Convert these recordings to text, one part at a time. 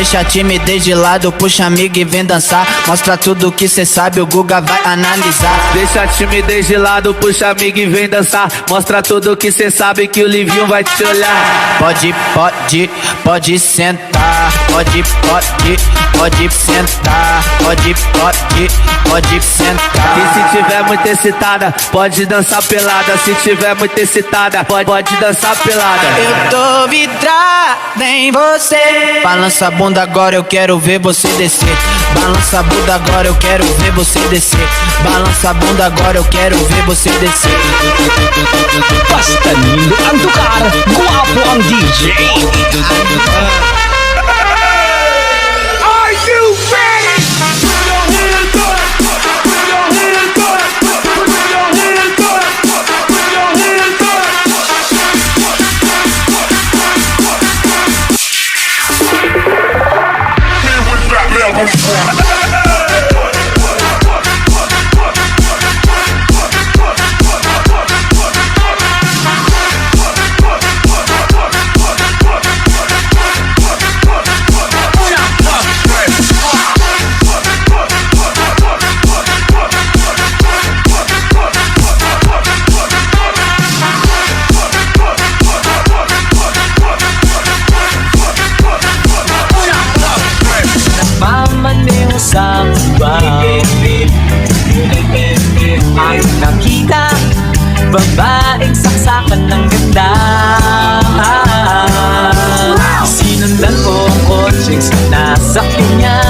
Deixa a timidez de lado, puxa amigo e vem dançar. Mostra tudo que cê sabe, o Guga vai analisar. Deixa a timidez de lado, puxa amigo e vem dançar. Mostra tudo que cê sabe que o Livinho vai te olhar. Pode sentar. Pode sentar. Pode sentar. E se tiver muito excitada, pode dançar pelada. Se tiver muito excitada, pode dançar pelada. Eu tô vidrada em você. Balança a bunda agora, eu quero ver você descer. Balança a bunda agora, eu quero ver você descer. Balança a bunda agora, eu quero ver você descer. Basta lindo ang tukar, guwapo ang DJ. Are you ready? Sa ang nakita, babaeng saksakan ng ganda. Sinundan ko ang kotseng sinasakyan niya.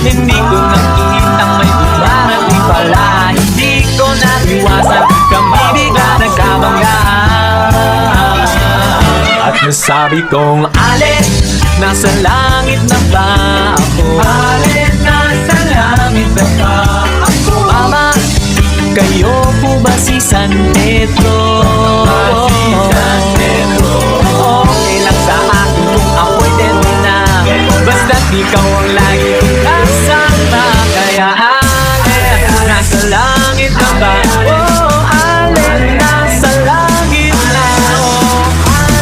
Hindi ko nakitang may dumarating pala. Hindi ko naiwasan, kami bigla nagkabanggaan. At nasabi kong, Ale, nasa langit na ba ako? Ale, nasa langit na ba ako? Mama, kayo po ba si San Pedro? Okay lang sa akin kung ako'y dedo na. Basta't ikaw ang lagi kong kasama. Kaya Ale, nasa langit na ba? Oh, Ale, nasa langit na.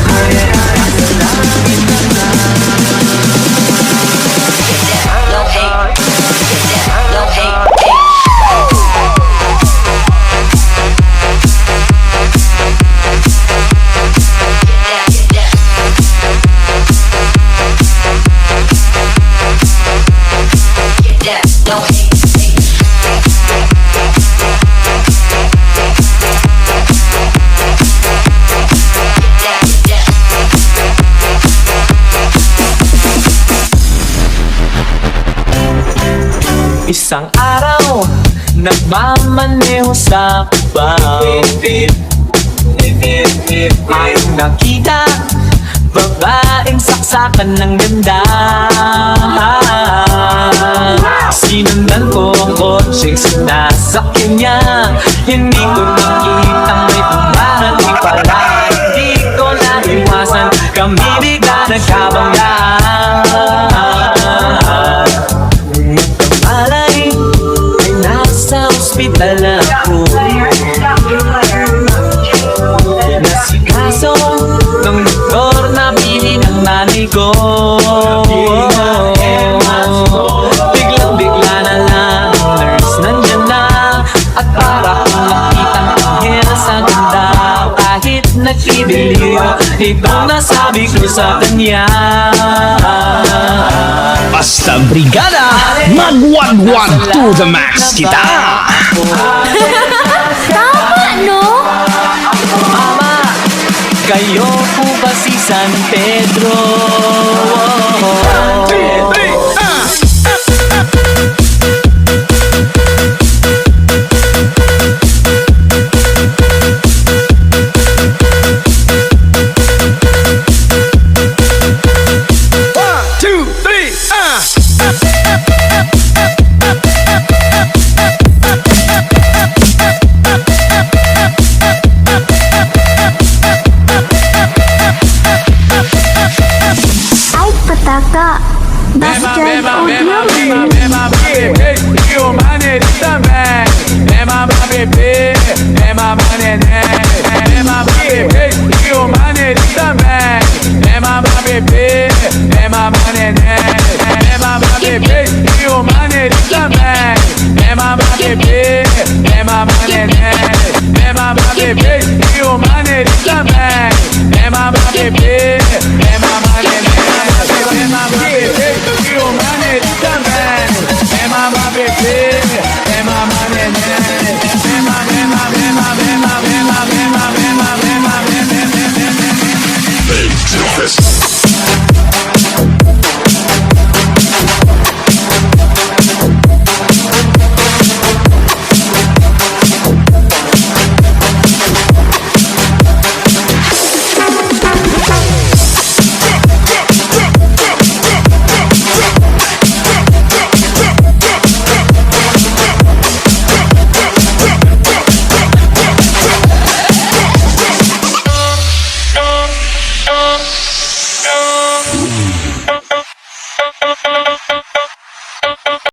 Ale, nasa langit na. Isang araw, nagmamaneho sa Cubao. Ang nakita, babaeng saksakan ng ganda. Sinundan ko ang kotseng sinasakyan niya. Hindi ko nakitang may dumarating pala. Hindi ko naiwasan, kami bigla nagkabanggaan. Malay, ay nasa ospital ako. Nasikaso ng doktor na bilhin ang nanay ko. Biglang-bigla na lang, nurse nandyan na. At para kong makitang anghel sa ganda. Kahit nagkideliryo, ito nasabi ko sa kanya. Basta brigada, magwagwag to the max kita. Tama, no? Mama, kayo po ba si San Pedro? É mamar bebê, é mamar neném. bebê, vem mamar neném, vem mamar bebê, e o maneiro também. Vem mamar bebê, vem mamar neném, vem mamar, vem mamar, vem mamar, vem mamar, vem mamar, vem mamar, vem mamar, vem mamar, vem mamar, vem mamar, vem mamar.